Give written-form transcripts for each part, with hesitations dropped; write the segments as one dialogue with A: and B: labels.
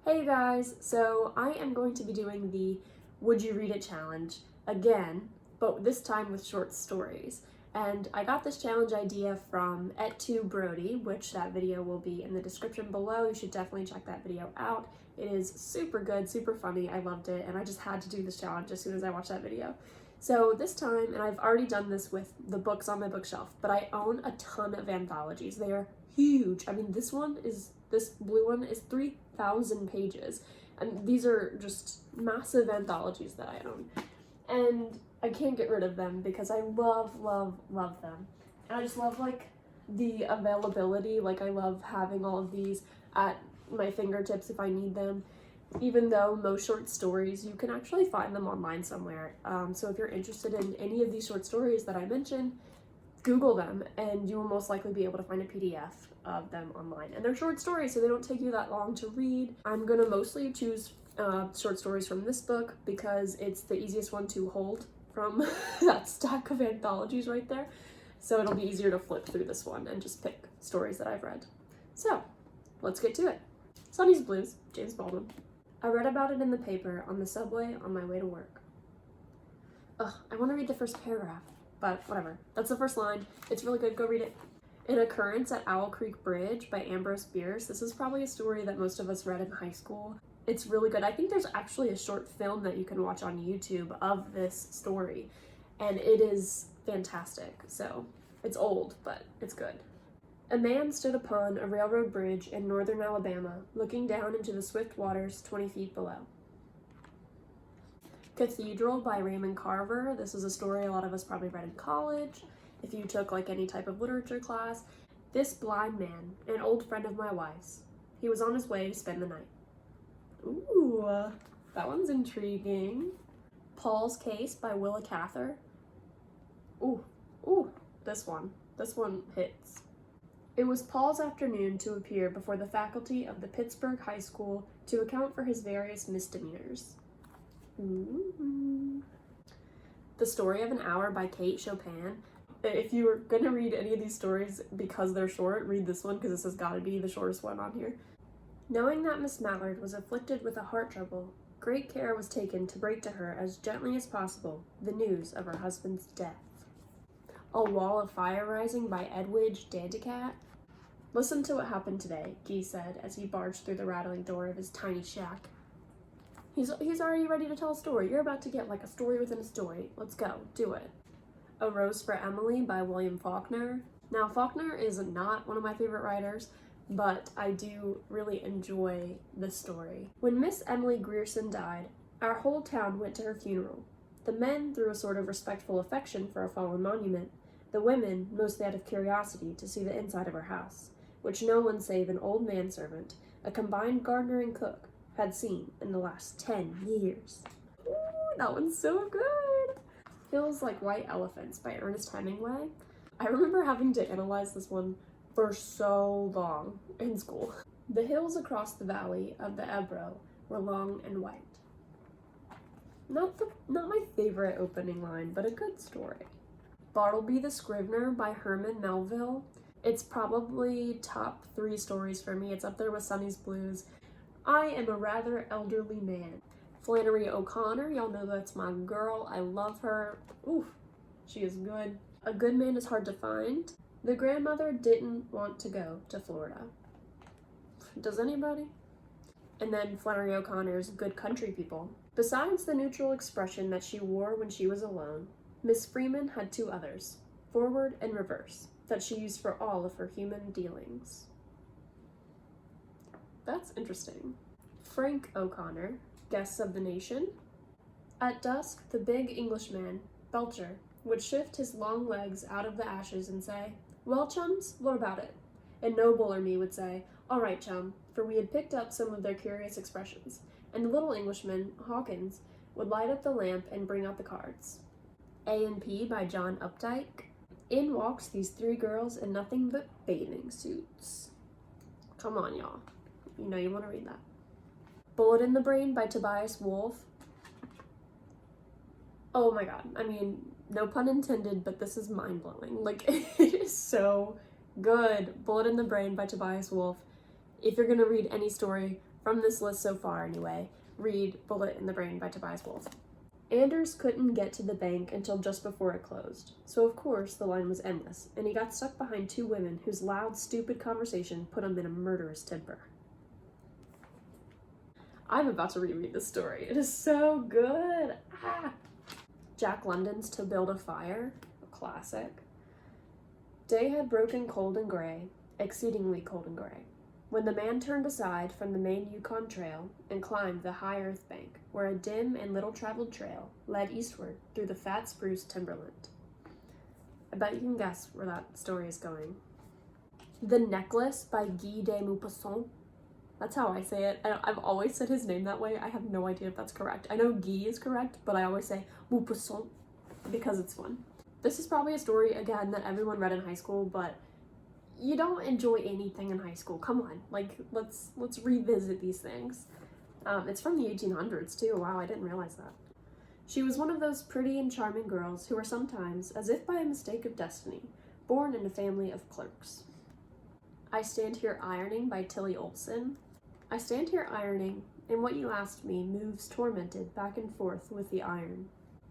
A: Hey guys, so I am going to be doing the Would You Read It challenge again, but this time with short stories. And I got this challenge idea from Brody, which that video will be in the description below. You should definitely check that video out. It is super good, super funny. I loved it, and I just had to do this challenge as soon as I watched that video. So this time, and I've already done this with the books on my bookshelf, but I own a ton of anthologies. They are huge. I mean, this blue one is 3,000 pages, and these are just massive anthologies that I own. And I can't get rid of them because I love them. And I just love like the availability. Like I love having all of these at my fingertips if I need them. Even though most short stories, you can actually find them online somewhere. So if you're interested in any of these short stories that I mentioned, Google them and you will most likely be able to find a PDF of them online. And they're short stories, so they don't take you that long to read. I'm gonna mostly choose short stories from this book because it's the easiest one to hold from that stack of anthologies right there. So it'll be easier to flip through this one and just pick stories that I've read. So let's get to it. Sunny's Blues, James Baldwin. I read about it in the paper on the subway on my way to work. Ugh, I want to read the first paragraph, but whatever. That's the first line. It's really good. Go read it. An Occurrence at Owl Creek Bridge by Ambrose Bierce. This is probably a story that most of us read in high school. It's really good. I think there's actually a short film that you can watch on YouTube of this story, and it is fantastic. So it's old, but it's good. A man stood upon a railroad bridge in northern Alabama, looking down into the swift waters 20 feet below. Cathedral by Raymond Carver. This is a story a lot of us probably read in college, if you took like any type of literature class. This blind man, an old friend of my wife's. He was on his way to spend the night. Ooh, that one's intriguing. Paul's Case by Willa Cather. Ooh, this one hits. It was Paul's afternoon to appear before the faculty of the Pittsburgh High School to account for his various misdemeanors. Ooh. The Story of an Hour by Kate Chopin. If you were gonna read any of these stories because they're short, read this one because this has gotta be the shortest one on here. Knowing that Miss Mallard was afflicted with a heart trouble, great care was taken to break to her as gently as possible the news of her husband's death. A Wall of Fire Rising by Edwidge Danticat. Listen to what happened today, Guy said as he barged through the rattling door of his tiny shack. He's already ready to tell a story. You're about to get like a story within a story. Let's go, do it. A Rose for Emily by William Faulkner. Now, Faulkner is not one of my favorite writers, but I do really enjoy this story. When Miss Emily Grierson died, our whole town went to her funeral. The men through a sort of respectful affection for a fallen monument, the women mostly out of curiosity to see the inside of her house, which no one save an old manservant, a combined gardener and cook, had seen in the last 10 years. Ooh, that one's so good! Hills Like White Elephants by Ernest Hemingway. I remember having to analyze this one for so long in school. The hills across the valley of the Ebro were long and white. Not my favorite opening line, but a good story. Bartleby the Scrivener by Herman Melville. It's probably top 3 stories for me. It's up there with Sunny's Blues. I am a rather elderly man. Flannery O'Connor, y'all know that's my girl. I love her. Oof, she is good. A Good Man is Hard to Find. The grandmother didn't want to go to Florida. Does anybody? And then Flannery O'Connor's Good Country People. Besides the neutral expression that she wore when she was alone, Miss Freeman had 2 others, forward and reverse, that she used for all of her human dealings. That's interesting. Frank O'Connor, Guests of the Nation. At dusk, the big Englishman, Belcher, would shift his long legs out of the ashes and say, "Well, chums, what about it?" And Noble or me would say, "All right, chum," for we had picked up some of their curious expressions. And the little Englishman, Hawkins, would light up the lamp and bring out the cards. A&P by John Updike. In walks these 3 girls in nothing but bathing suits. Come on, y'all. You know you want to read that. Bullet in the Brain by Tobias Wolff. Oh my god. I mean, no pun intended, but this is mind-blowing. Like, it is so good. Bullet in the Brain by Tobias Wolff. If you're going to read any story From this list so far, anyway, read Bullet in the Brain by Tobias Wolff. Anders couldn't get to the bank until just before it closed, so of course the line was endless, and he got stuck behind two women whose loud, stupid conversation put him in a murderous temper. I'm about to reread this story. It is so good! Jack London's To Build a Fire, a classic. Day had broken cold and gray, exceedingly cold and gray, when the man turned aside from the main Yukon Trail and climbed the high earth bank, where a dim and little-traveled trail led eastward through the fat spruce timberland. I bet you can guess where that story is going. The Necklace by Guy de Maupassant. That's how I say it. I've always said his name that way. I have no idea if that's correct. I know Guy is correct, but I always say Maupassant because it's fun. This is probably a story, again, that everyone read in high school, but you don't enjoy anything in high school. Come on, like, let's revisit these things. It's from the 1800s, too. Wow, I didn't realize that. She was one of those pretty and charming girls who were sometimes, as if by a mistake of destiny, born in a family of clerks. I Stand Here Ironing by Tilly Olson. I stand here ironing, and what you asked me moves tormented back and forth with the iron.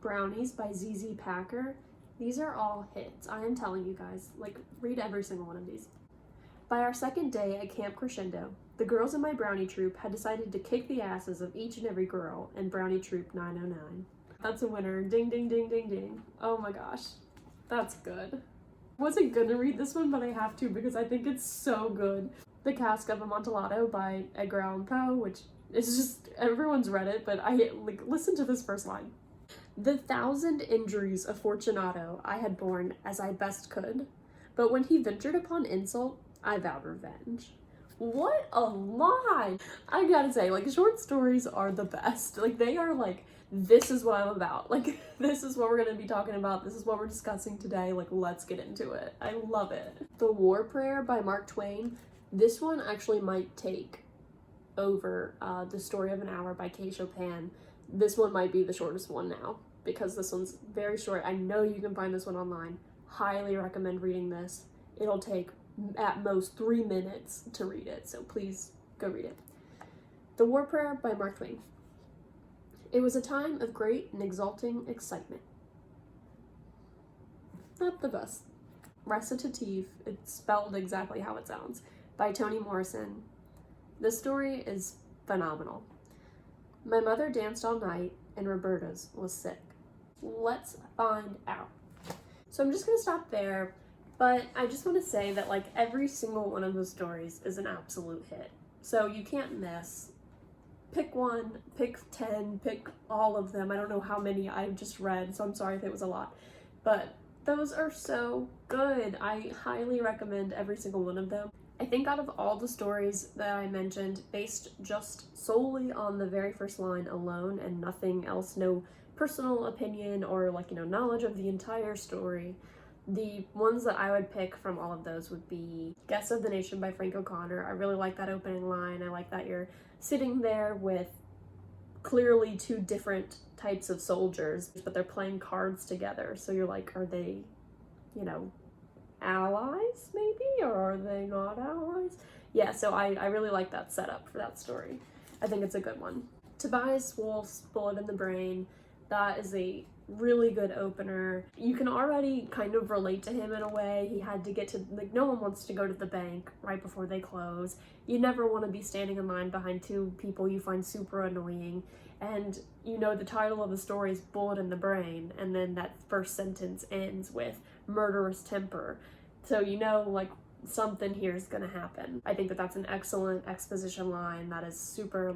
A: Brownies by ZZ Packer. These are all hits. I am telling you guys, like, read every single one of these. By our second day at Camp Crescendo, the girls in my brownie troop had decided to kick the asses of each and every girl in Brownie Troop 909. That's a winner. Ding, ding, ding, ding, ding. Oh my gosh. That's good. I wasn't gonna read this one, but I have to because I think it's so good. The Cask of Amontillado by Edgar Allan Poe, which is just, everyone's read it, but listen to this first line. The 1,000 injuries of Fortunato I had borne as I best could, but when he ventured upon insult, I vowed revenge. What a line! I gotta say, like, short stories are the best. Like, they are like, this is what I'm about. Like, this is what we're gonna be talking about. This is what we're discussing today. Like, let's get into it. I love it. The War Prayer by Mark Twain. This one actually might take over The Story of an Hour by Kate Chopin. This one might be the shortest one now because this one's very short. I know you can find this one online. Highly recommend reading this. It'll take at most 3 minutes to read it, so please go read it. The War Prayer by Mark Twain. It was a time of great and exulting excitement. Not the best. Recitative, it's spelled exactly how it sounds, by Toni Morrison. This story is phenomenal. My mother danced all night and Roberta's was sick. Let's find out. So I'm just gonna stop there, but I just want to say that like every single one of the stories is an absolute hit. So you can't miss. Pick one, pick 10, pick all of them. I don't know how many I've just read, so I'm sorry if it was a lot. But those are so good. I highly recommend every single one of them. I think out of all the stories that I mentioned, based just solely on the very first line alone and nothing else, no personal opinion or knowledge of the entire story, the ones that I would pick from all of those would be Guest of the Nation by Frank O'Connor. I really like that opening line. I like that you're sitting there with clearly two different types of soldiers, but they're playing cards together. So you're like, are they, allies maybe, or are they not allies? Yeah, so I really like that setup for that story. I think it's a good one. Tobias Wolff's Bullet in the Brain, that is a really good opener. You can already kind of relate to him in a way. He had to get to, no one wants to go to the bank right before they close. You never want to be standing in line behind two people you find super annoying. And the title of the story is Bullet in the Brain, and then that first sentence ends with murderous temper. So something here is gonna happen. I think that that's an excellent exposition line that is super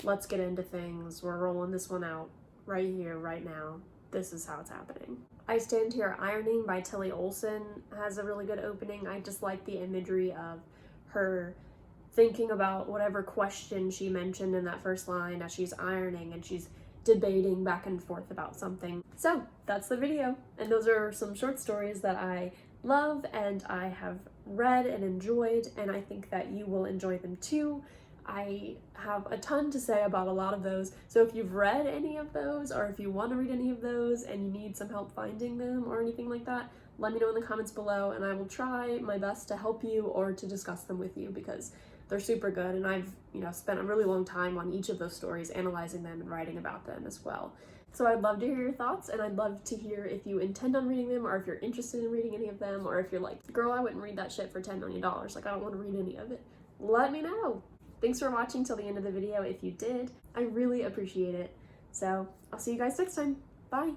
A: let's get into things. We're rolling this one out right here, right now. This is how it's happening. I Stand Here Ironing by Tilly Olson has a really good opening. I just like the imagery of her thinking about whatever question she mentioned in that first line as she's ironing, and she's debating back and forth about something. So that's the video, and those are some short stories that I love and I have read and enjoyed, and I think that you will enjoy them too. I have a ton to say about a lot of those, so if you've read any of those, or if you want to read any of those and you need some help finding them or anything like that, let me know in the comments below and I will try my best to help you or to discuss them with you, because They're super good, and I've, spent a really long time on each of those stories, analyzing them and writing about them as well. So I'd love to hear your thoughts, and I'd love to hear if you intend on reading them, or if you're interested in reading any of them, or if you're like, girl, I wouldn't read that shit for $10 million. Like, I don't want to read any of it. Let me know. Thanks for watching till the end of the video if you did. I really appreciate it. So I'll see you guys next time. Bye.